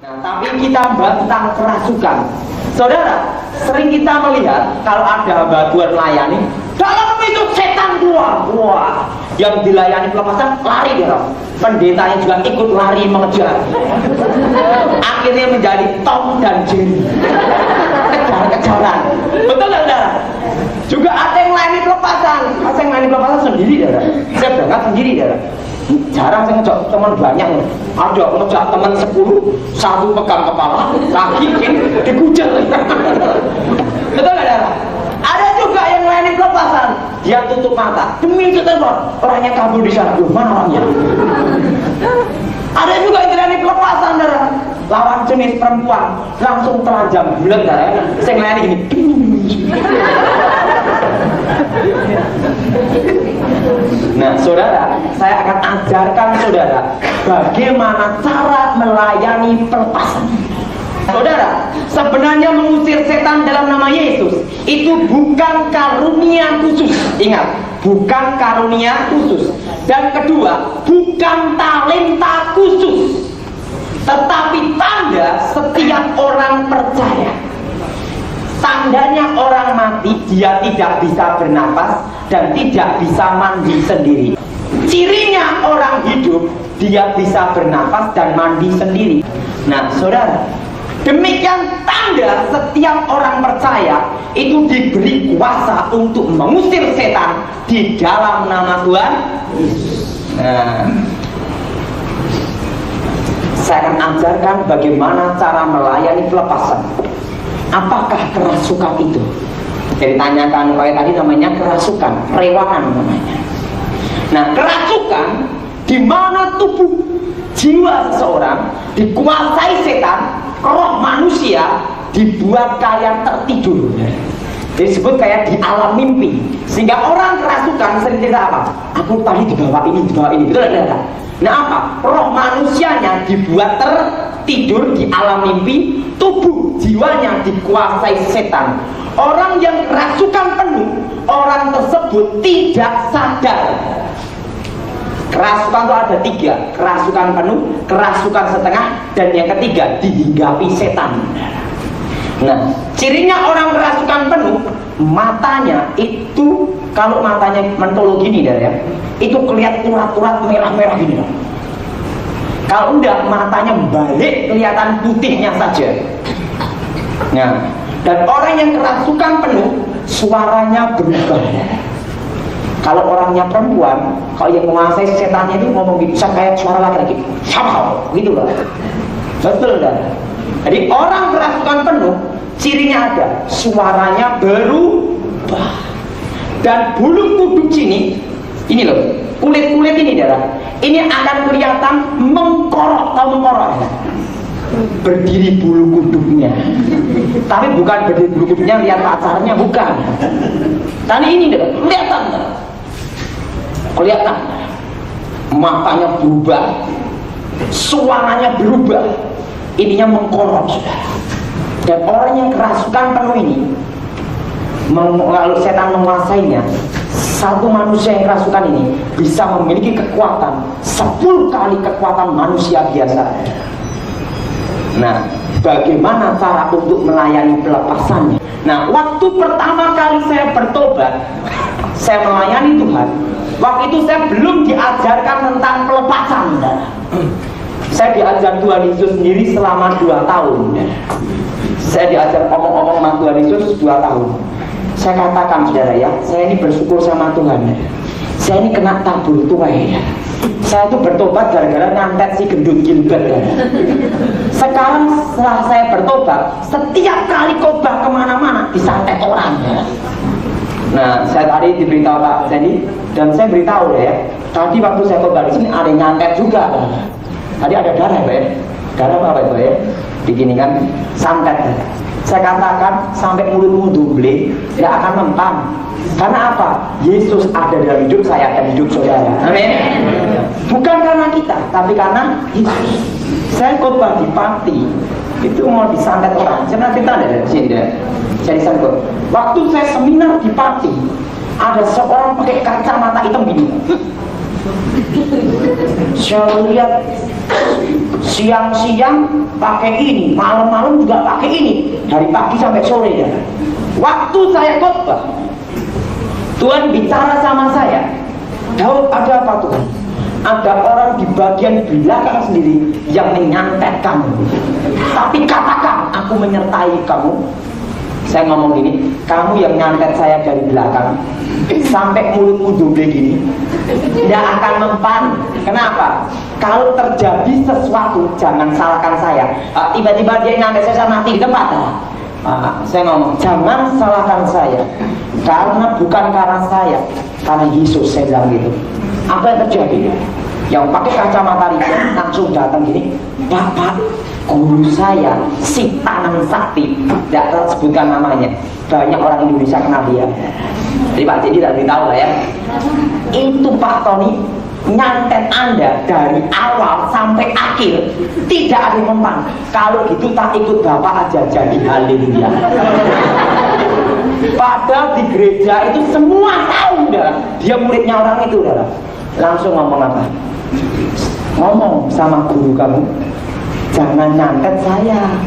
Nah, tapi kita bahas tentang kerasukan. Saudara, sering kita melihat kalau ada hamba Tuhan melayani, dalam itu setan keluar. Wah, yang dilayani pelepasan lari dia. Pendetanya juga ikut lari mengejar. Akhirnya menjadi Tom dan Jerry. Kejar-kejaran. Betul nggak, saudara? Juga ada yang melayani pelepasan. Ada yang melayani pelepasan sendiri, saudara. Saya berangkat sendiri, saudara. Jarang saya ngejak teman banyak. Ada ngejak teman 10, satu pegang kepala, lagi dikucil. Betul nggak, saudara? Ada juga yang melayani pelepasan, dia tutup mata demi setelah orangnya kabur di sana. Mana orangnya? Ada juga yang melayani pelepasan, saudara. Lawan jenis perempuan langsung telanjang bulat, saudara. Saya melayani gini. Nah, saudara, saya akan ajarkan saudara bagaimana cara melayani pelepasan. Saudara, sebenarnya mengusir setan dalam nama Yesus itu bukan karunia khusus. Ingat, bukan karunia khusus. Dan kedua, bukan talenta khusus, tetapi tanda setiap orang percaya. Tandanya orang mati, dia tidak bisa bernapas dan tidak bisa mandi sendiri. Cirinya orang hidup, dia bisa bernapas dan mandi sendiri. Nah, saudara, demikian tanda setiap orang percaya itu diberi kuasa untuk mengusir setan di dalam nama Tuhan. Nah, saya akan ajarkan bagaimana cara melayani pelepasan. Apakah kerasukan itu? Jadi tanyakan kayak tadi, namanya kerasukan, perewangan namanya. Nah, kerasukan di mana tubuh jiwa seseorang dikuasai setan, roh manusia dibuat kalian tertidur. Jadi disebut kayak di alam mimpi. Sehingga orang kerasukan sering cerita apa? Aku tadi dibawa ini, betul tidak? Nah, apa? Roh manusianya dibuat tertidur di alam mimpi, tubuh jiwanya dikuasai setan. Orang yang kerasukan penuh, orang tersebut tidak sadar. Kerasukan itu ada 3, kerasukan penuh, kerasukan setengah, dan yang ketiga dihinggapi setan. Nah, cirinya orang kerasukan penuh, matanya itu, kalau matanya mentolo gini ya, itu kelihatan urat-urat merah-merah gini. Kalau udah matanya balik, kelihatan putihnya saja. Nah, dan orang yang kerasukan penuh, suaranya berubah. Kalau orangnya perempuan, kalau yang menguasai setannya itu ngomong bisa kayak suara laki-laki, sama gitu loh. Betul kan? Jadi orang kerasukan penuh, cirinya ada, suaranya berubah. Dan bulu kuduk sini, ini loh, kulit-kulit ini darah, ini akan kelihatan mengkorok, tahu mengkorok ya? Berdiri bulu kuduknya, tapi bukan berdiri bulu kuduknya lihat pacarnya, bukan. Tadi ini deh, kelihatan, matanya berubah, suaranya berubah, ininya mengkorok, saudara. Dan orang yang kerasukan penuh ini, kalau setan menguasainya, satu manusia yang kerasukan ini bisa memiliki kekuatan 10 kali kekuatan manusia biasa. Nah, bagaimana cara untuk melayani pelepasannya? Nah, waktu pertama kali saya bertobat, saya melayani Tuhan, waktu itu saya belum diajarkan tentang pelepasan. Saya diajar Tuhan Yesus sendiri selama 2 tahun. Saya diajar omong-omong sama Tuhan Yesus 2 tahun. Saya katakan, saudara ya, saya ini bersyukur sama Tuhan ya. Saya ini kena tabur tuai ya. Saya itu bertobat gara-gara ngantet si gendut Gilbert ya. Sekarang setelah saya bertobat, setiap kali khotbah kemana-mana disantet orang ya. Nah, saya tadi diberitahu Pak Sandy, dan saya beritahu ya, tadi waktu saya khotbah di sini ada yang nyantet juga. Tadi ada darah Pak ya. Darah apa itu ya? Begini kan, santet. Saya katakan sampai mulutmu double, tidak akan mempan. Karena apa? Yesus ada dalam hidup saya dan hidup saudara. Amin. Bukan karena kita, tapi karena Yesus. Saya khotbah di Pati, itu mau disantet orang. Saya nanti tanda dari sini deh. Saya disangkut. Waktu saya seminar di Pati, ada seorang pakai kacamata hitam gini. Saya lihat siang-siang pakai ini, malam-malam juga pakai ini, dari pagi sampai sore ya. Waktu saya khotbah, Tuhan bicara sama saya, Daud, ada apa Tuhan? Ada orang di bagian belakang sendiri yang menyantet kamu. Tapi katakan, aku menyertai kamu. Saya ngomong gini, kamu yang nyantet saya dari belakang sampai mulutmu dobe gini, tidak akan mempan. Kenapa? Kalau terjadi sesuatu, jangan salahkan saya. Tiba-tiba dia nyantet saya mati di tempat. Saya ngomong, jangan salahkan saya, karena bukan karena saya, karena Yesus. Saya bilang gitu. Apa yang terjadi? Yang pakai kacamata ribu langsung datang gini, Bapak, guru saya si Tanang Sakti, tidak sebutkan namanya, banyak orang Indonesia kenal dia. Jadi Pak Jadi tidak tahu lah ya. Itu Pak Tony nyantet Anda dari awal sampai akhir, tidak ada yang mempan. Kalau gitu tak ikut Bapak aja, jadi haleluya. Padahal di gereja itu semua tahu dah, dia muridnya orang itu dah. Langsung ngomong apa? Ngomong sama guru kamu, jangan nyantet saya.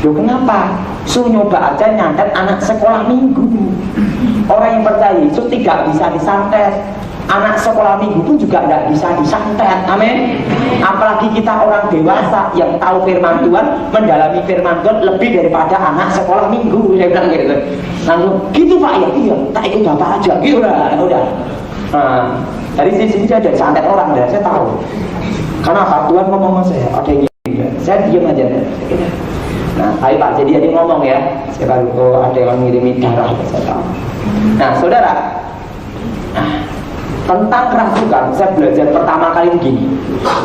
Loh kenapa? Suruh nyoba aja nyantet anak sekolah minggu. Orang yang percaya Yesus tidak bisa disantet. Anak sekolah minggu pun juga tidak bisa disantet. Amin. Apalagi kita orang dewasa yang tahu firman Tuhan, mendalami firman Tuhan lebih daripada anak sekolah minggu. Saya bilang gitu. Langsung gitu Pak, ya iya, tak ikut Bapak aja. Gitu lah, udah. Dari sini saya ada santet orang ya, saya tahu. Karena apa? Tuhan ngomong sama saya, ada yang gini, saya diam aja. Nah, tapi Pak jadi ada yang ngomong ya, saya baru ada yang ngirimin darah, saya tahu. Nah, saudara, tentang kerasukan saya belajar pertama kali begini.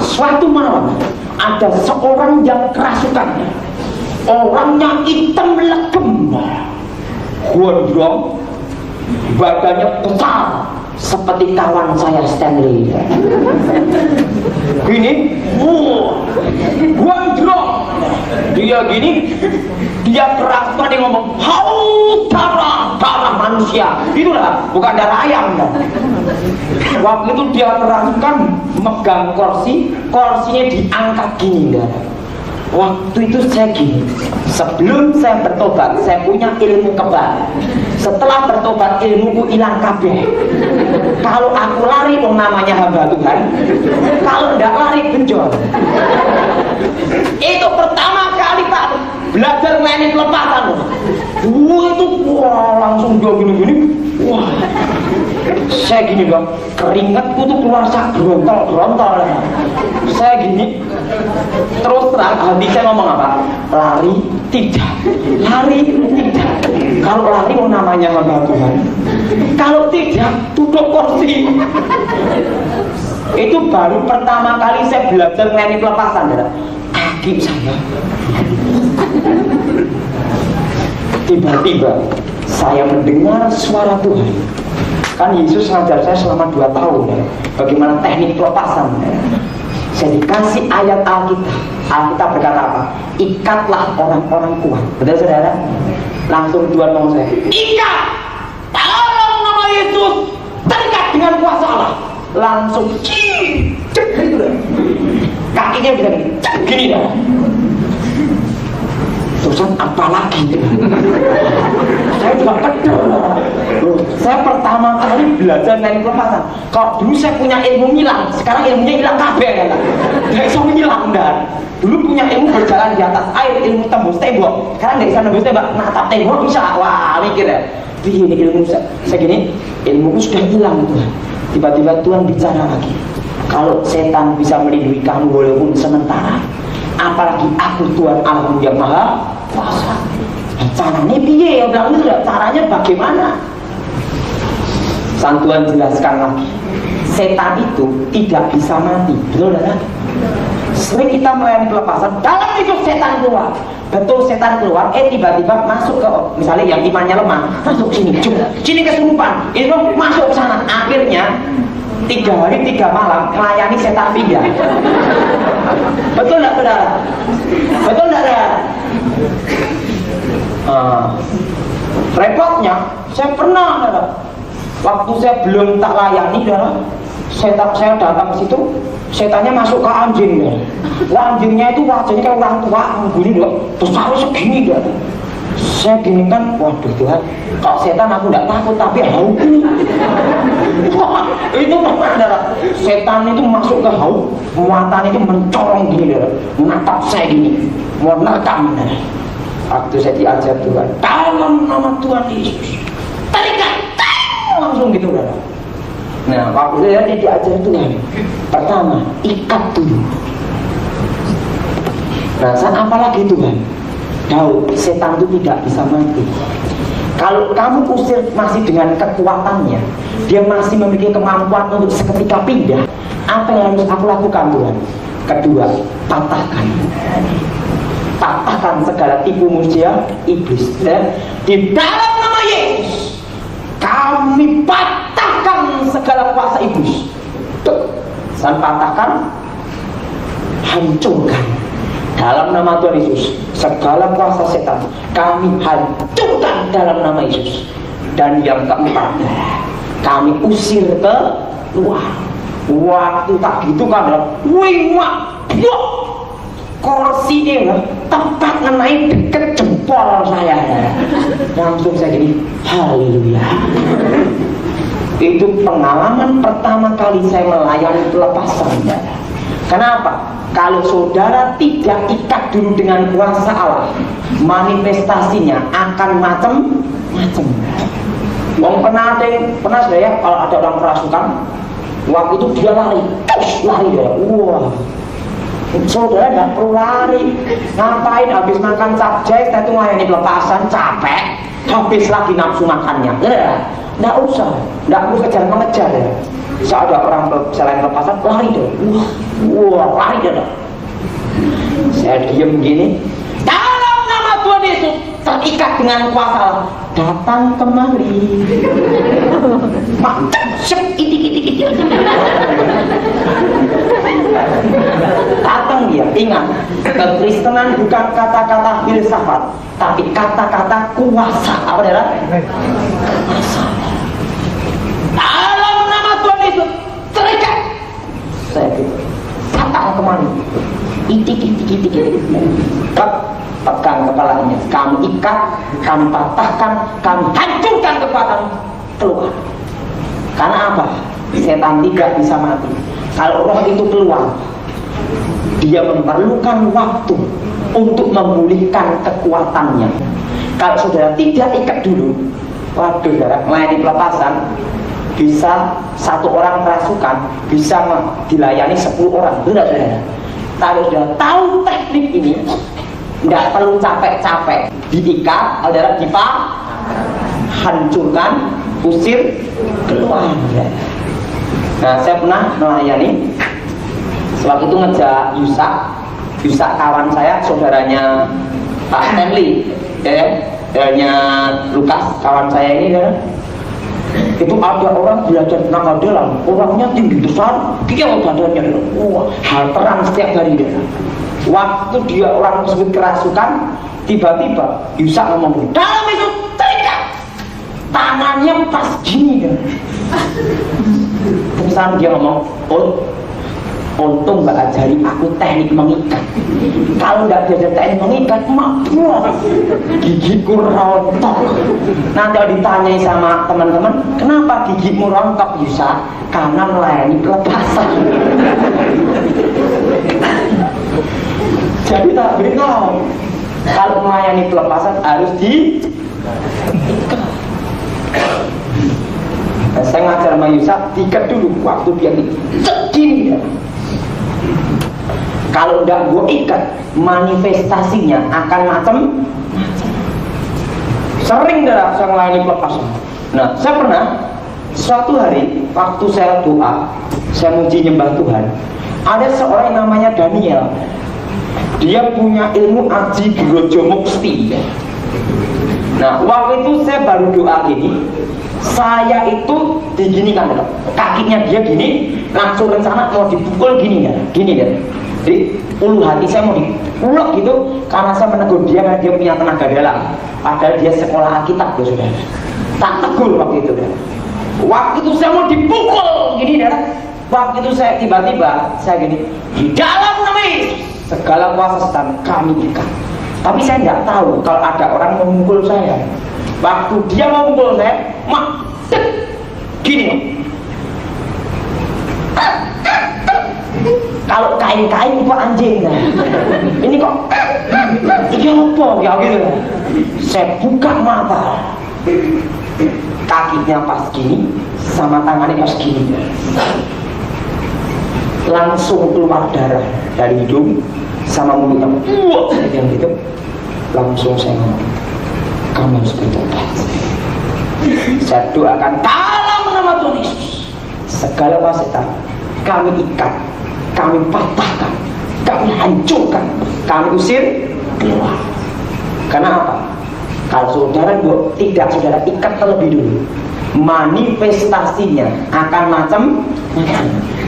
Suatu malam ada seorang yang kerasukan, orangnya hitam legem, gondrong, badannya besar seperti kawan saya Stanley. Gini, gondrong, dia gini, dia kerasukan, dia ngomong, haus darah manusia. Itulah, bukan darah ayam. Waktu itu dia kerasukan megang kursinya diangkat gini. Waktu itu saya gini, sebelum saya bertobat, saya punya ilmu kebal. Setelah bertobat, ilmuku hilang kabeh. Kalau aku lari, namanya hamba Tuhan. Kalau tidak lari, benjol. Itu pertama kali Pak belajar mainin pelepatan. Wah, langsung dia gini-gini. Wah, saya gini dong, keringatku tuh keluar sak brontol. Saya gini, terus terang hati saya ngomong apa? Lari tidak. Kalau lari namanya hamba Tuhan. Kalau tidak, duduk kursi. Itu baru pertama kali saya belajar mainin pelepasan. Kaki saya. Tiba-tiba saya mendengar suara Tuhan. Kan Yesus ngajar saya selama 2 tahun ya, bagaimana teknik pelepasan. Saya dikasih ayat Alkitab. Alkitab berkata apa? Ikatlah orang-orang kuat. Betul saudara? Langsung Tuhan ngomong saya, ikat dalam nama Yesus, terikat dengan kuasa Allah. Langsung kakinya bisa gini dah. Terusan apa lagi? Saya juga pedul. Saya pertama kali belajar dari pelepasan. Kalau dulu saya punya ilmu ngilang, sekarang ilmunya hilang kabeh kan? Nggak bisa ngilang dan. Dulu punya ilmu berjalan di atas air, ilmu tembus tembok. Sekarang nggak bisa nembus tembok, natap tembok bisa. Wah, mikir ya. Ini ilmu saya gini, ilmuku sudah hilang Tuhan. Tiba-tiba Tuhan bicara lagi. Kalau setan bisa melindungi kamu walaupun sementara, apalagi aku Tuhan Allah yang Maha Kuasa. Caranya piye ya bilang itu, caranya bagaimana? Sang Tuhan jelaskan lagi, setan itu tidak bisa mati, betul kan? Sering kita melayani pelepasan, dalam itu setan keluar, betul setan keluar, tiba-tiba masuk ke, misalnya yang imannya lemah, masuk sini, sini kesurupan, itu masuk ke sana, akhirnya 3 hari 3 malam melayani setan pindah. Betul nggak saudara? Betul nggak saudara? Repotnya, saya pernah saudara, waktu saya belum tak layani saudara, Saya datang ke situ, setannya masuk ke anjing ya. Anjingnya itu wajahnya kayak orang tua, begini loh, besar segini dah. Saya gini kan, waduh Tuhan, kalau setan aku tidak takut tapi hauk. Itu adalah setan itu masuk ke hauk, muatan itu mencorong gini dah, menatap saya gini, mau nakam. Waktu saya diajar Tuhan, dalam nama Tuhan Yesus, terikat, langsung gitu dah. Nah, waktu saya diajar Tuhan, pertama ikat dulu. Nah, saat apa lagi Tuhan? Tahu, setan itu tidak bisa mati. Kalau kamu usir masih dengan kekuatannya, dia masih memiliki kemampuan untuk seketika pindah. Apa yang harus aku lakukan Tuhan? Kedua, patahkan segala tipu musya iblis. Di dalam nama Yesus, kami patahkan segala kuasa iblis. Saya patahkan, hancurkan. Dalam nama Tuhan Yesus, segala kuasa setan kami hancurkan dalam nama Yesus. Dan yang keempat, kami usir ke luar. Waktu tak gitu kan, wingwak, kursi ini tepat mengenai dekat jempol saya. Langsung saya gini, haleluya. Itu pengalaman pertama kali saya melayani pelepasan. Kenapa? Kalau saudara tidak ikat dulu dengan kuasa Allah, manifestasinya akan macam-macam. Pernah saya kalau ada orang kerasukan, waktu itu dia lari dia. Wah, saudara nggak perlu lari. Ngapain habis makan capcay, saya tuh ngayani pelepasan capek, habis lagi nafsu makannya. Nggak usah mengejar ya. Saat ada orang selain pelepasan, lari deh. Wah, lari deh. Saya diem gini. Dalam nama Tuhan Yesus, terikat dengan kuasa, datang kemari. Datang dia. Ingat, kekristenan bukan kata-kata filsafat, tapi kata-kata kuasa. Apa dia? Kuasa. Dalam nama Tuhan Yesus, terikat. Saya datang kemari. Itik. Pegang kepalanya, kami ikat, kami patahkan, kami hancurkan kekuatan keluar. Karena apa? Setan tidak bisa mati. Kalau roh itu keluar, dia memerlukan waktu untuk memulihkan kekuatannya. Kalau saudara tidak ikat dulu, waduh saudara, melayani pelepasan, bisa satu orang kerasukan bisa dilayani 10 orang. Benar saudara? Kalau sudah tahu teknik ini, tidak perlu capek-capek, diikat, saudara, hancurkan, usir, keluar. Nah, saya pernah melayani, waktu itu ngejak Yusak kawan saya, saudaranya Pak Stanley, saudaranya Lukas, kawan saya ini, ya. Itu ada orang belajar tenaga dalam, orangnya tinggi besar, dia badannya, wah, halteran setiap hari dia. Waktu dia orang tersebut kerasukan, tiba-tiba Yusak ngomong, dalam itu terikat, tangannya pas gini kan. Terus dia ngomong, untung Mbak ajari aku teknik mengikat. Kalau nggak belajar teknik mengikat, mabuk, gigiku rontok. Nanti kalau ditanyai sama teman-teman, kenapa gigimu rontok Yusak? Karena melayani pelepasan. Jadi tak beritahu, kalau melayani pelepasan harus diikat. Saya ngajar sama Yusak, diikat dulu waktu dia segini ya. Kalau tidak gue ikat, manifestasinya akan macam-macam. Sering dah saya melayani pelepasan. Nah, saya pernah suatu hari waktu saya doa, saya muji nyembah Tuhan, ada seorang yang namanya Daniel. Dia punya ilmu aji grojo mukti. Nah, waktu itu saya baru doa gini, saya itu diginikan, kakinya dia gini, langsung rencana mau dipukul gini ya, gini ya. Jadi ulu hati saya mau dipulak gitu, karena saya menegur dia karena dia punya tenaga dalam. Padahal dia sekolah Alkitab ya sudah. Tak tegur waktu itu ya. Waktu itu saya mau dipukul gini ya, Waktu itu saya tiba-tiba saya gini, di dalam nama Yesus segala kuasa setan kami ikat. Tapi saya tidak tahu kalau ada orang memukul saya. Waktu dia mau memukul saya, gini. Kalau kain-kain itu anjing, ini kok ini apa ya gitu. Saya buka mata, kakinya pas gini, sama tangannya pas gini, langsung keluar darah dari hidung sama mulutnya, yang gitu. Langsung saya ngomong, kamu harus bertobat. Saya doakan dalam nama Tuhan Yesus, segala kuasa setan kami ikat, kami patahkan, kami hancurkan, kami usir keluar. Karena apa? Kalau saudara tidak saudara ikat terlebih dulu, manifestasinya akan macam-macam.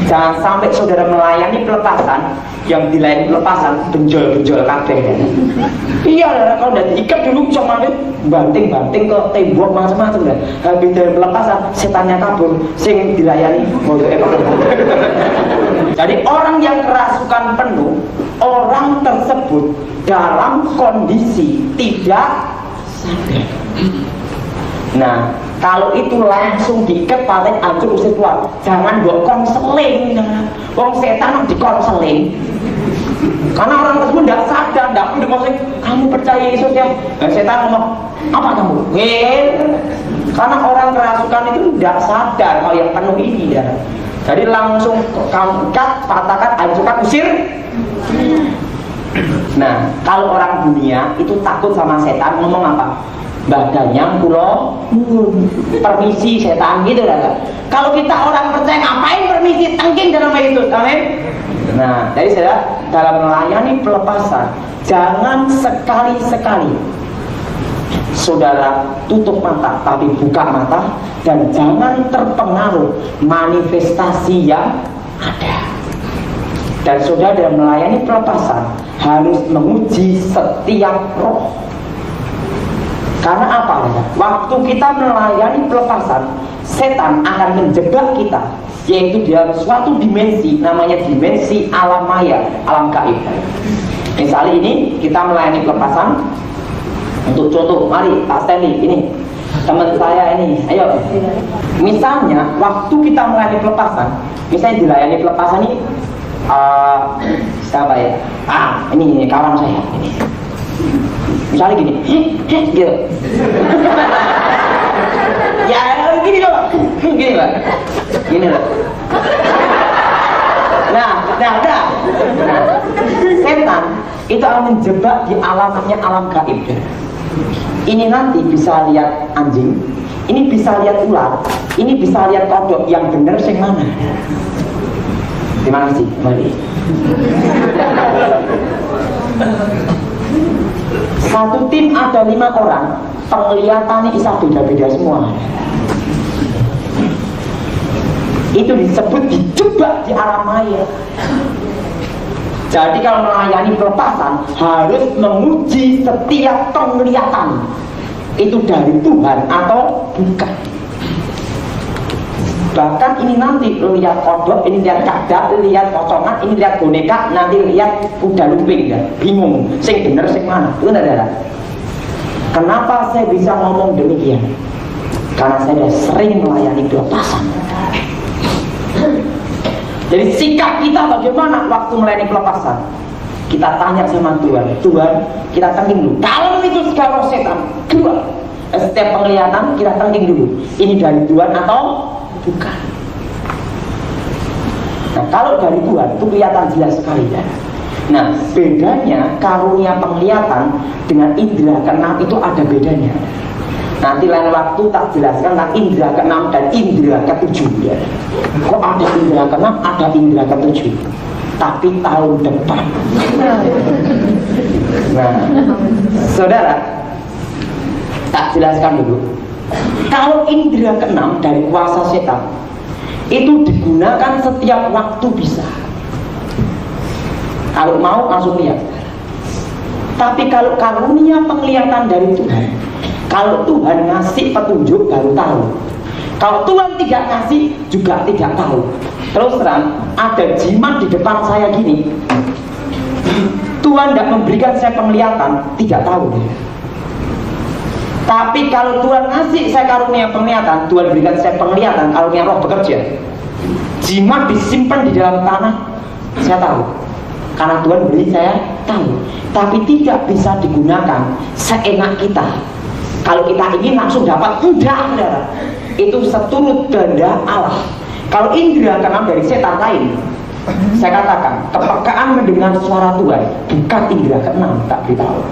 Jangan sampai saudara melayani pelepasan, yang dilayani pelepasan benjol-benjol kabeh. Iya, kalau udah diikat dulu sama banting-banting ke tembok macam-macam lah. Habis dari pelepasan setannya kabur, sing dilayani Jadi orang yang kerasukan penuh, orang tersebut dalam kondisi tidak sadar. Nah, kalau itu langsung diikat paling hancur usir keluar. Jangan buat konseling. Wong setan di konseling. Karena orang tersebut tidak sadar, tidak perlu dikonseling. Kamu percaya Yesus ya? Setan ngomong, apa kamu? Karena orang kerasukan itu tidak sadar kalau yang penuh ini ya. Jadi langsung kamu ikat, patahkan, hancurkan, usir. Nah, kalau orang dunia itu takut sama setan, ngomong apa? Badannya pulau permisi setan gitu lah. Kalau kita orang percaya ngapain permisi, tangking dalam Yesus, amin. Nah, jadi saya dalam melayani pelepasan jangan sekali-sekali saudara tutup mata tapi buka mata, dan jangan terpengaruh manifestasi yang ada. Dan saudara dalam melayani pelepasan harus menguji setiap roh. Karena apa? Waktu kita melayani pelepasan, setan akan menjebak kita, yaitu dalam suatu dimensi, namanya dimensi alam maya, alam gaib. Misalnya ini kita melayani pelepasan. Untuk contoh, mari Pak Stanley, ini teman saya ini, ayo. Misalnya waktu kita melayani pelepasan, misalnya dilayani pelepasan ini siapa ya? Ini kawan saya ini. Misalnya gini, gitu. Ya gini loh, gini loh. Nah, setan itu akan menjebak di alamnya alam gaib. Ini nanti bisa lihat anjing, ini bisa lihat ular, ini bisa lihat kodok. Yang benar sing mana? Terima kasih, mari. Satu tim ada 5 orang, penglihatannya bisa beda-beda semua. Itu disebut dijebak di alam maya. Jadi kalau melayani pelepasan harus menguji setiap penglihatan, itu dari Tuhan atau bukan. Bahkan ini nanti lihat kodok, ini lihat kadak, lihat pocongan, ini lihat boneka, nanti lihat kuda lumping ya. Bingung, sing bener sing mana? Benar. Kenapa saya bisa ngomong demikian? Karena saya sering melayani pelepasan. Jadi sikap kita bagaimana waktu melayani pelepasan? Kita tanya sama Tuhan, Tuhan, kita tangking dulu. Kalau itu segala setan, keluar. Setiap penglihatan kita tangking dulu. Ini dari Tuhan atau bukan? Nah, kalau dari Tuhan itu kelihatan jelas sekali ya. Nah, bedanya karunia penglihatan dengan indera keenam itu ada bedanya. Nanti lain waktu tak jelaskan tentang indera keenam dan indera ketujuh ya. Kok ada indera keenam, ada indera ketujuh, tapi tahun depan. Nah, saudara, tak jelaskan dulu. Kalau indera keenam dari kuasa setan itu digunakan setiap waktu bisa. Kalau mau langsung lihat. Tapi kalau karunia penglihatan dari Tuhan, kalau Tuhan ngasih petunjuk baru tahu. Kalau Tuhan tidak ngasih juga tidak tahu. Terus terang, ada jimat di depan saya gini. Tuhan tidak memberikan saya penglihatan, tidak tahu. Tapi kalau Tuhan ngasih saya karunia penglihatan, Tuhan berikan saya penglihatan, karunia roh bekerja. Jimat disimpan di dalam tanah, saya tahu. Karena Tuhan beri saya tahu. Tapi tidak bisa digunakan seenak kita. Kalau kita ingin langsung dapat, enggak, saudara. Itu seturut kehendak Allah. Kalau indera keenam dari setan lain, saya katakan kepekaan mendengar suara Tuhan bukan indera keenam, tak beritahu.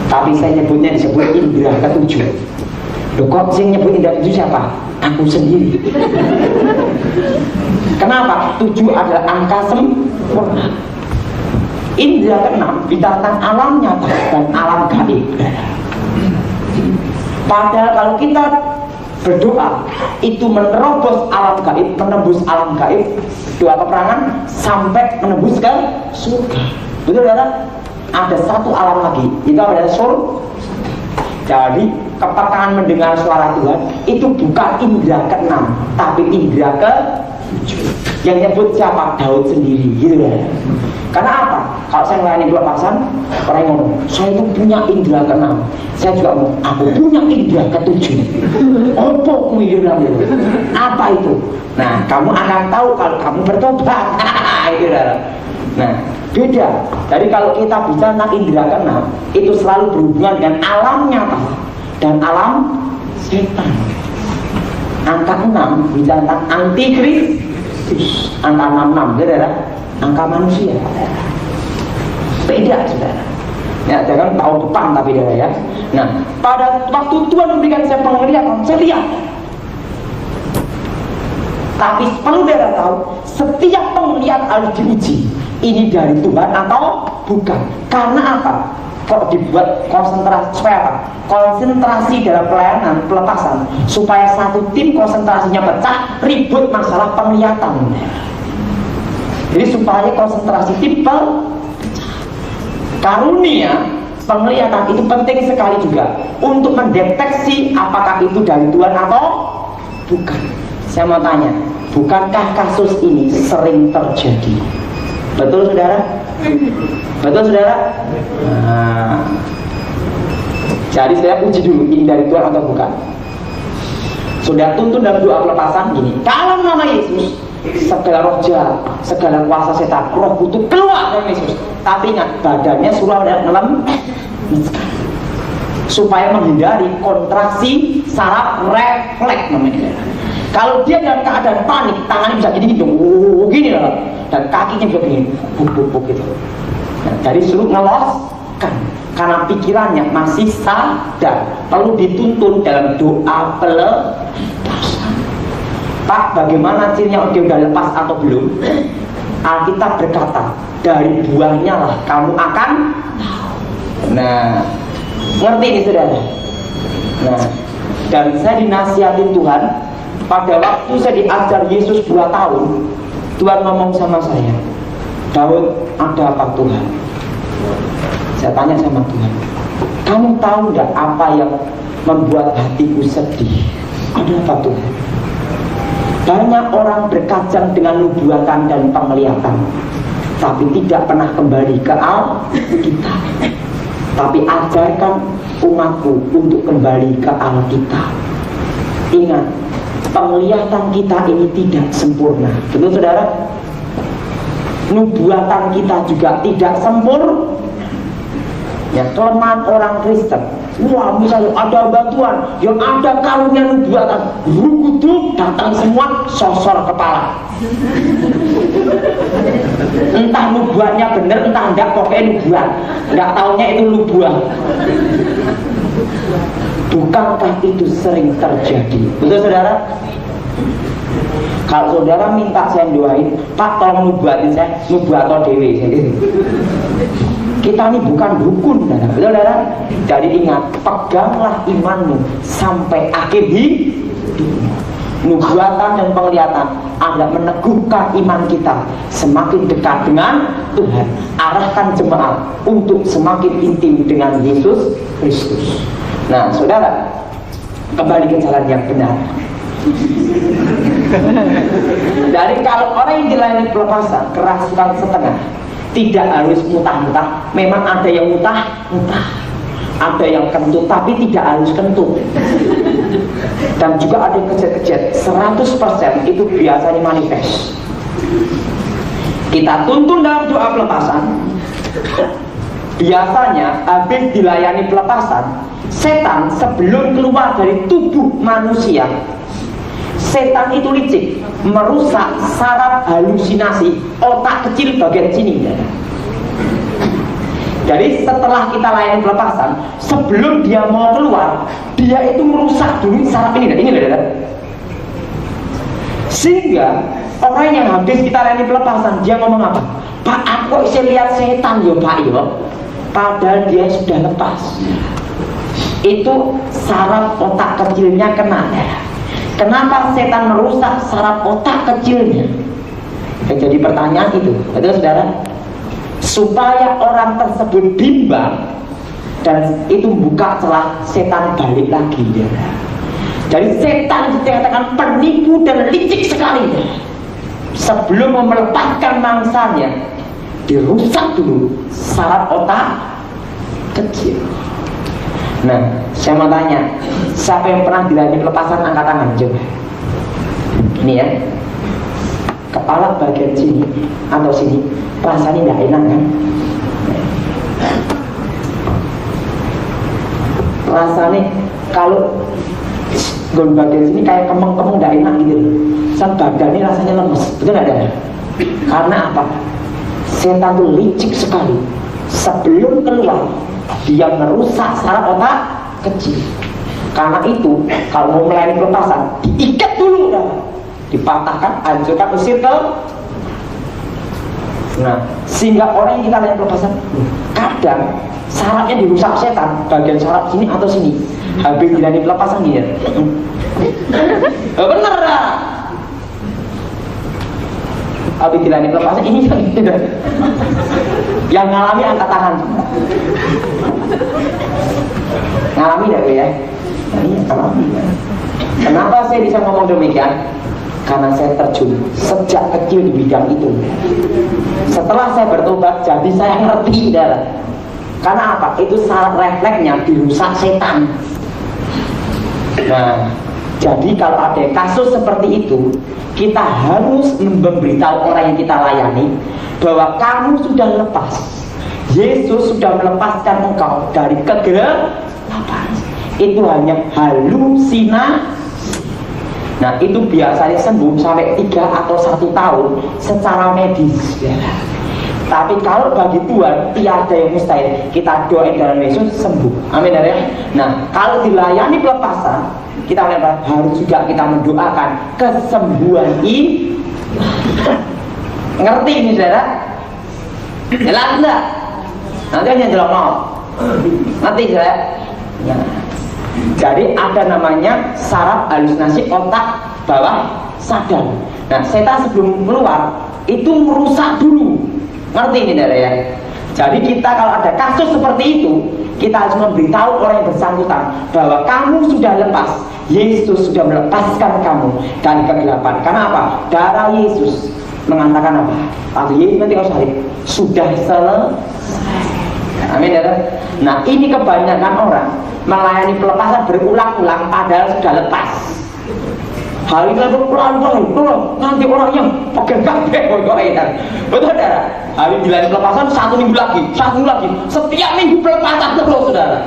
Tapi saya nyebutnya disebut indera ketujuh. Loh, kok saya nyebut indera ketujuh siapa? Aku sendiri. Kenapa? 7 adalah angka sempurna. Indera keenam ditantang alam nyata dan alam gaib. Padahal kalau kita berdoa itu menerobos alam gaib, menembus alam gaib, doa peperangan sampai menembus ke surga. Betul kan? Ada satu alam lagi, itu adalah surga. Jadi kepekaan mendengar suara Tuhan itu bukan indera keenam, tapi indera ke-7. Yang nyebut siapa? Daud sendiri, gitu ya. Karena apa? Kalau saya melayani pelepasan, orang ngomong, saya itu punya indera keenam. Saya juga ngomong, aku punya indera ke-7. Opo bilang itu? Apa itu? Nah, kamu akan tahu kalau kamu bertobat. Nah, beda. Jadi kalau kita bicara tentang indera keenam, itu selalu berhubungan dengan alam nyata dan alam setan. Angka 6 bicara tentang antikristus. Angka 66, saudara, angka manusia. Beda, saudara. Ya, jangan tahun depan tapi saudara ya. Nah, pada waktu Tuhan memberikan saya penglihatan, saya lihat. Tapi perlu saudara tahu, setiap penglihatan harus diuji. Ini dari Tuhan atau bukan? Karena apa? Kok dibuat konsentrasi supaya apa? Konsentrasi dalam pelayanan pelepasan supaya satu tim konsentrasinya pecah, ribut masalah penglihatan. Jadi supaya konsentrasi tim pecah. Karunia penglihatan itu penting sekali juga untuk mendeteksi apakah itu dari Tuhan atau bukan. Saya mau tanya, bukankah kasus ini sering terjadi? Betul saudara? Betul saudara? Nah, jadi saya uji dulu ini dari Tuhan atau bukan. Sudah tuntun dalam doa pelepasan gini, kalau nama Yesus segala roh jahat, segala kuasa setan, roh kutuk keluar dari Yesus. Tapi ingat, badannya suruh dalam supaya menghindari kontraksi saraf refleks namanya. Kalau dia dalam keadaan panik, tangannya bisa gini gitu, gini loh, dan kakinya juga gini, buk gitu. Nah, jadi suruh ngeloskan karena pikirannya masih sadar, perlu dituntun dalam doa pelepasan. Pak, bagaimana cirinya dia udah lepas atau belum? Alkitab berkata, dari buahnya lah kamu akan tahu. Nah, ngerti ini saudara? Nah, dan saya dinasihatin Tuhan. Pada waktu saya diajar Yesus 2 tahun, Tuhan ngomong sama saya, Daud, ada apa Tuhan? Saya tanya sama Tuhan, kamu tahu enggak apa yang membuat hatiku sedih? Ada apa Tuhan? Banyak orang berkajang dengan nubuatan dan penglihatan, tapi tidak pernah kembali ke Alkitab. Tapi ajarkan umatku untuk kembali ke Alkitab. Ingat, penglihatan kita ini tidak sempurna. Betul saudara? Nubuatan kita juga tidak sempurna. Ya, kelemahan orang Kristen. Wah, misalnya ada bantuan, yang ada karunia nubuatan, rukutu datang semua sosor kepala. Entah nubuatnya bener, entah enggak, pokoknya nubuat. Enggak taunya itu nubuat. Bukankah itu sering terjadi? Betul saudara? Kalau saudara minta saya doain, Pak tolong nubuatin saya, nubuat atau dewi gitu. Kita ini bukan dukun, saudara. Betul saudara? Jadi ingat, peganglah imanmu sampai akhir hidup. Nubuatan dan penglihatan adalah meneguhkan iman kita semakin dekat dengan Tuhan. Arahkan jemaat untuk semakin intim dengan Yesus Kristus. Nah saudara, kembali ke jalan yang benar. Jadi kalau orang yang dilayani pelepasan kerasukan setengah, tidak harus muntah-muntah. Memang ada yang muntah-muntah, ada yang kentut, tapi tidak harus kentut. Dan juga ada yang kejet-kejet. 100% itu biasanya manifest. Kita tuntun dalam doa pelepasan. Biasanya habis dilayani pelepasan, setan sebelum keluar dari tubuh manusia, setan itu licik, merusak saraf halusinasi otak kecil bagian sini. Jadi setelah kita layani pelepasan, sebelum dia mau keluar, dia itu merusak dulu saraf ini loh. Sehingga orang yang habis kita layani pelepasan, dia ngomong apa? Pak, aku bisa lihat setan ya Pak ya. Padahal dia sudah lepas. Itu saraf otak kecilnya kena. Kenapa setan merusak saraf otak kecilnya? Jadi pertanyaan itu, betul saudara? Supaya orang tersebut bimbang dan itu buka celah setan balik lagi ya. Jadi setan dikatakan penipu dan licik sekali. Sebelum melepaskan mangsanya, dirusak dulu saraf otak kecil. Nah, saya mau tanya, siapa yang pernah dilayani pelepasan angkat tangan coba. Ini ya, kepala bagian sini atau sini rasanya tidak enak kan? Rasanya kalau gon bagian sini kayak kemeng-kemeng tidak enak gitu. Saat badannya rasanya lemes, betul nggak ada? Karena apa? Setan itu licik sekali. Sebelum keluar, dia merusak saraf otak kecil. Karena itu, kalau mau melayani pelepasan, diikat dulu dah, dipatahkan, hancurkan, usir ke. Nah, sehingga orang yang kita layani pelepasan, kadang sarafnya dirusak setan, bagian saraf sini atau sini. Habis dilayani pelepasan dia, bener dah. Habis dilayani pelepasan ini yang tidak. Yang ngalami angkat tangan. Ngalami tidak ya? Nah, iya ngalami. Kenapa saya bisa ngomong demikian? Karena saya terjun sejak kecil di bidang itu. Setelah saya bertobat, jadi saya ngerti darah. Karena apa? Itu saraf refleksnya dirusak setan. Nah, jadi kalau ada kasus seperti itu, kita harus memberitahu orang yang kita layani bahwa kamu sudah lepas. Yesus sudah melepaskan engkau dari kegelapan. Itu hanya halusinasi. Nah, itu biasanya sembuh sampai 3 atau 1 tahun secara medis. Tapi kalau bagi Tuhan tiada yang mustahil. Kita doain dalam Yesus sembuh. Amin ya. Nah, kalau dilayani pelepasan, kita harus juga kita mendoakan kesembuhan ini. Ngerti ini saudara? Jelas enggak? Nanti hanya jelas mau. Ngerti saudara? Ya. Jadi ada namanya saraf halusinasi otak bawah sadar. Nah, setan sebelum keluar itu merusak dulu. Ngerti ini saudara ya? Jadi kita kalau ada kasus seperti itu, kita harus memberitahu orang yang bersangkutan bahwa kamu sudah lepas. Yesus sudah melepaskan kamu dari kegelapan. Karena apa? Darah Yesus mengatakan apa? Waktu Yesus nanti kau salib sudah selesai. Amin ya. Nah, ini kebanyakan orang melayani pelepasan berulang-ulang padahal sudah lepas. Hal itu berulang-ulang nanti orang yang pegang kabeh betul saudara. Hari dilayani pelepasan 1 minggu lagi, 1 minggu lagi, setiap minggu pelepasan terus saudara.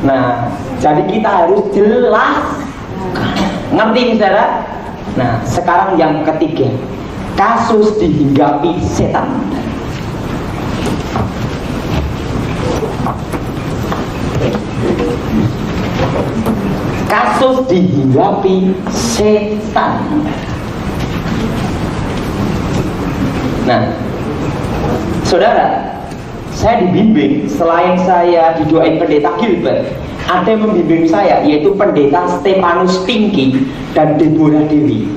Nah, jadi kita harus jelas. Ngerti ini saudara? Nah, sekarang yang ketiga, kasus dihinggapi setan. Kasus dihinggapi setan. Nah, saudara, saya dibimbing, selain saya didoain pendeta Gilbert, ada yang membimbing saya, yaitu pendeta Stefanus Pinky dan Deborah Dewi.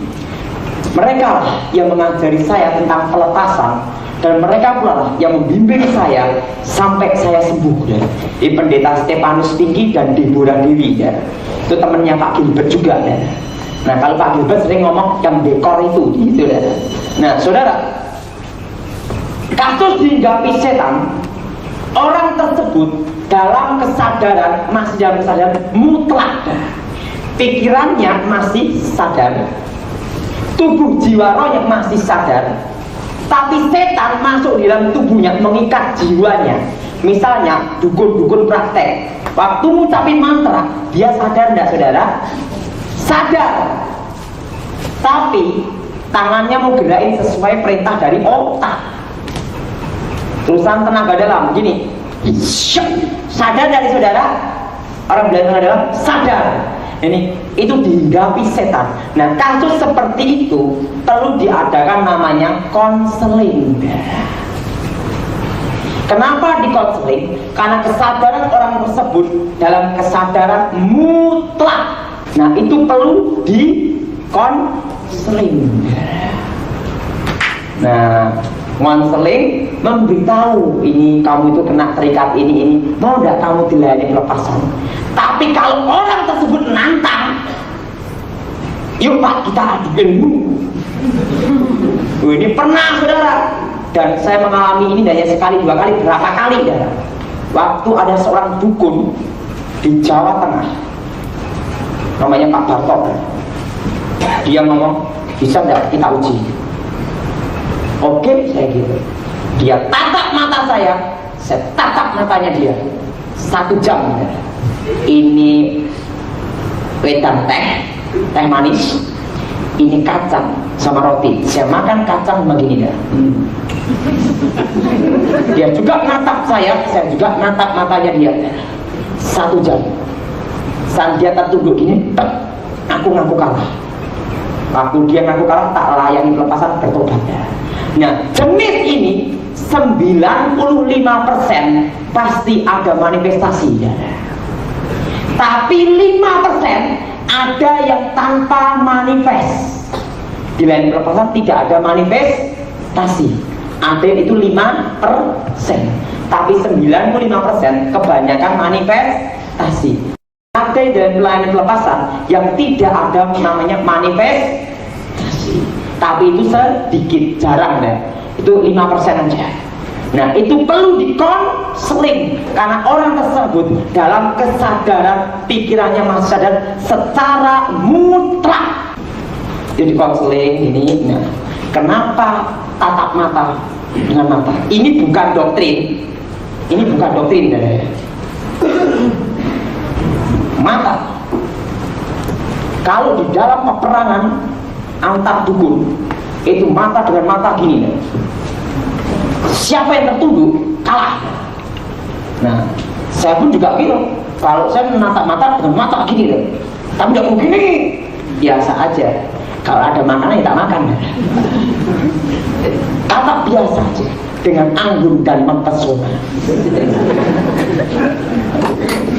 Mereka yang mengajari saya tentang pelepasan, dan mereka pula yang membimbing saya sampai saya sembuh ya. Ini pendeta Stefanus Pinky dan Deborah Dewi ya. Itu temannya Pak Gilbert juga ya. Nah, kalau Pak Gilbert sering ngomong yang dekor itu, gitu ya. Nah, saudara, kasus dihinggapi setan, orang tersebut dalam kesadaran masih dalam kesadaran mutlak, pikirannya masih sadar, tubuh jiwa rohnya masih sadar, tapi setan masuk di dalam tubuhnya mengikat jiwanya. Misalnya dukun-dukun praktek, waktu ngucapin mantra, dia sadar enggak saudara? Sadar, tapi tangannya mau gerakin sesuai perintah dari otak. Terusan tenaga dalam gini, sadar dari saudara? Orang bilang tenaga dalam sadar. Ini itu dihinggapi setan. Nah, kasus seperti itu perlu diadakan namanya konseling. Kenapa dikonseling? Karena kesadaran orang tersebut dalam kesadaran mutlak. Nah, itu perlu dikonseling. Nah, konseling memberitahu ini kamu itu kena terikat ini, mau tidak kamu dilayani pelepasan. Tapi kalau orang tersebut nantang, yuk Pak kita adu ilmu. Ini pernah saudara, dan saya mengalami ini hanya sekali, dua kali, berapa kali saudara. Waktu ada seorang dukun di Jawa Tengah, namanya Pak Bartok, dia ngomong, bisa tidak kita uji? Oke, saya gitu. Dia tatap mata saya tatap matanya dia 1 jam. Ini wedang teh manis, ini kacang sama roti. Saya makan kacang begini dah. Dia juga natap saya juga natap matanya dia 1 jam. Saat dia tertunduk gini, aku ngaku kalah. Waktu dia ngaku kalah, tak layani pelepasan, bertobat. Nah, jenis ini 95% pasti ada manifestasi ya. Tapi 5% ada yang tanpa manifest. Di lain pelepasan tidak ada manifestasi. Ada itu 5%. Tapi 95% kebanyakan manifestasi. Ada dalam pelayanan pelepasan yang tidak ada namanya manifestasi. Tapi itu sedikit, jarang ya. Itu 5% aja. Nah, itu perlu dikonseling karena orang tersebut dalam kesadaran pikirannya masih sadar secara mutlak. Jadi konseling ini. Nah, kenapa tatap mata dengan mata? Ini bukan doktrin. Ini bukan doktrin ya. Mata. Kalau di dalam peperangan antar dukun, itu mata dengan mata gini ya. Siapa yang tertunduk kalah. Nah, saya pun juga gitu. Kalau saya menatap mata dengan mata gini loh, tapi tidak begini, biasa aja. Kalau ada makanan ya tak makan. Tatap biasa aja dengan anggun dan mempesona.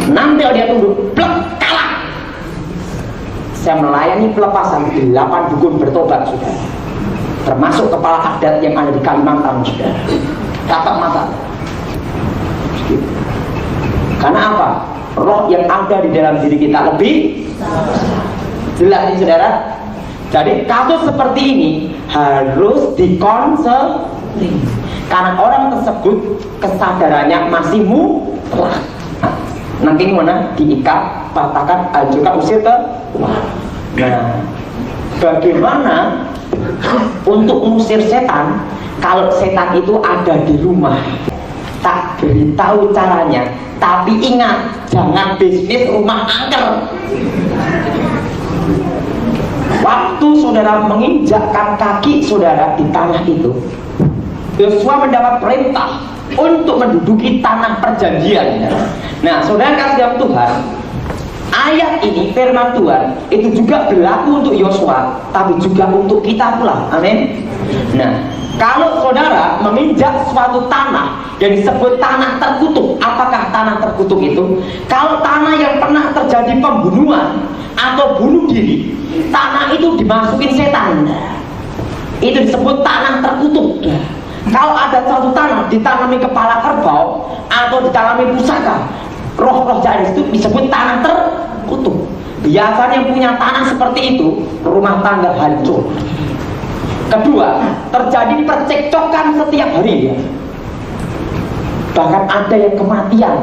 Nanti dia tunduk, blek, kalah. Saya melayani pelepasan 8 dukun bertobat sudah. Termasuk kepala adat yang ada di Kalimantan sudah. Tatap mata. Karena apa? Roh yang ada di dalam diri kita lebih jelas ini saudara. Jadi kasus seperti ini harus dikonseling karena orang tersebut kesadarannya masih mutlak. Nanti mana diikat, patahkan, ajukan, usir ke luar. Nah, bagaimana untuk mengusir setan kalau setan itu ada di rumah? Tak beritahu caranya, tapi ingat jangan bisnis rumah angker. Waktu saudara menginjakkan kaki saudara di tanah itu, Yosua mendapat perintah untuk menduduki tanah perjanjian. Nah, saudara kasih dalam Tuhan, ayat ini firman Tuhan itu juga berlaku untuk Yosua, tapi juga untuk kita pula. Amin. Nah, kalau saudara menginjak suatu tanah yang disebut tanah terkutuk, apakah tanah terkutuk itu? Kalau tanah yang pernah terjadi pembunuhan atau bunuh diri, tanah itu dimasukin setan. Itu disebut tanah terkutuk. Kalau ada suatu tanah ditanami kepala kerbau atau ditanami pusaka, roh-roh jahat itu disebut tanah terkutuk. Biasanya punya tanah seperti itu, rumah tangga hancur. Kedua, terjadi percekcokan setiap hari ya. Bahkan ada yang kematian,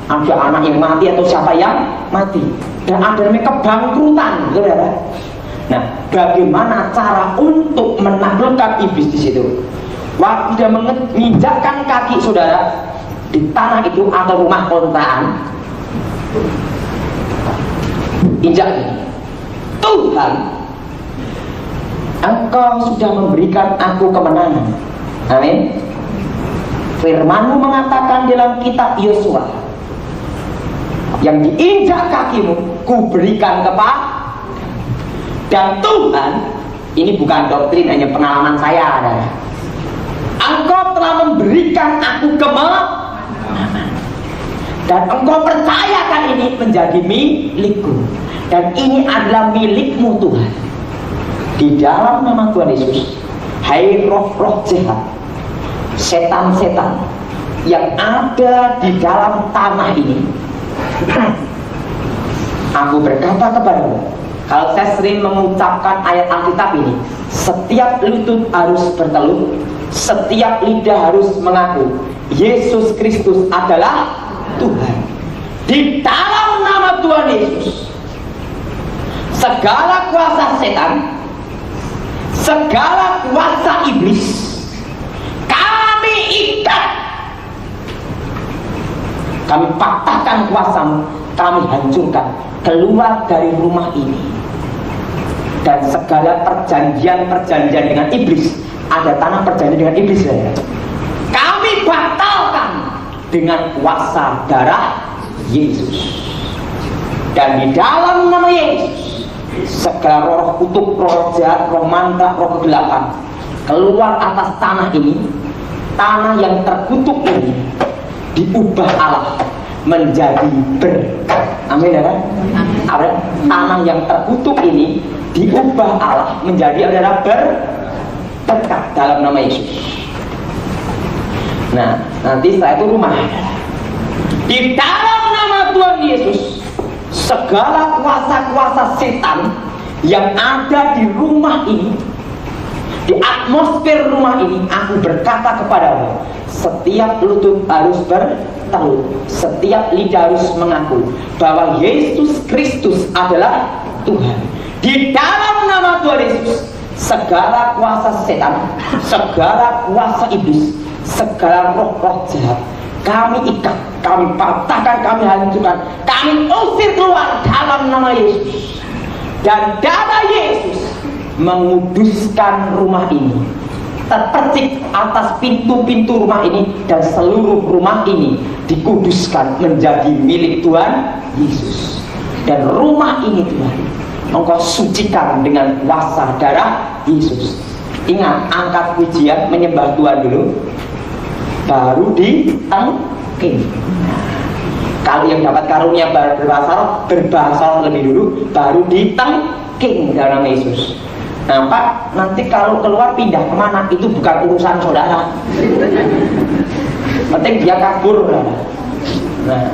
ada anak yang mati atau siapa yang mati, dan ada yang kebangkrutan, saudara. Nah, bagaimana cara untuk menaklukkan iblis di situ? Waktu dia menginjakkan kaki saudara di tanah itu atau rumah kontrakan, injak, Tuhan, Engkau sudah memberikan aku kemenangan. Amin. Firman-Mu mengatakan dalam kitab Yosua, yang diinjak kakimu, kuberikan kepada. Dan Tuhan, ini bukan doktrin, hanya pengalaman saya, adalah Engkau telah memberikan aku kemenangan, dan Engkau percayakan ini menjadi milikku, dan ini adalah milikmu Tuhan. Di dalam nama Tuhan Yesus, hai roh-roh jahat, setan-setan yang ada di dalam tanah ini, aku berkata kepadamu, kalau saya sering mengucapkan ayat Alkitab ini, setiap lutut harus bertelut, setiap lidah harus mengaku Yesus Kristus adalah Tuhan. Di dalam nama Tuhan Yesus, segala kuasa setan, segala kuasa iblis, kami ikat, kami patahkan kuasamu, kami hancurkan, keluar dari rumah ini. Dan segala perjanjian-perjanjian dengan iblis, ada tanah perjanjian dengan iblis ya, kami batalkan dengan kuasa darah Yesus. Dan di dalam nama Yesus, segala roh kutuk, roh jahat, roh mantra, roh kegelapan keluar atas tanah ini. Tanah yang terkutuk ini diubah Allah menjadi berkat. Amin ya kan? Tanah yang terkutuk ini diubah Allah menjadi adalah berkat dalam nama Yesus. Nah, nanti setelah itu rumah, di dalam nama Tuhan Yesus, segala kuasa-kuasa setan yang ada di rumah ini, di atmosfer rumah ini, aku berkata kepadamu, setiap lutut harus bertelut, setiap lidah harus mengaku bahwa Yesus Kristus adalah Tuhan. Di dalam nama Tuhan Yesus, segala kuasa setan, segala kuasa iblis, segala roh-roh jahat, kami ikat, kami patahkan, kami hancurkan, kami usir keluar dalam nama Yesus. Dan darah Yesus menguduskan rumah ini, terpercik atas pintu-pintu rumah ini, dan seluruh rumah ini dikuduskan menjadi milik Tuhan Yesus. Dan rumah ini Tuhan, Engkau sucikan dengan kuasa darah Yesus. Ingat, angkat pujian, menyembah Tuhan dulu, baru ditengking. Kalau yang dapat karunia berbahasa roh lebih dulu, baru ditengking dalam Yesus. Nampak? Nanti kalau keluar pindah kemana, itu bukan urusan saudara. Penting dia kabur. Nah,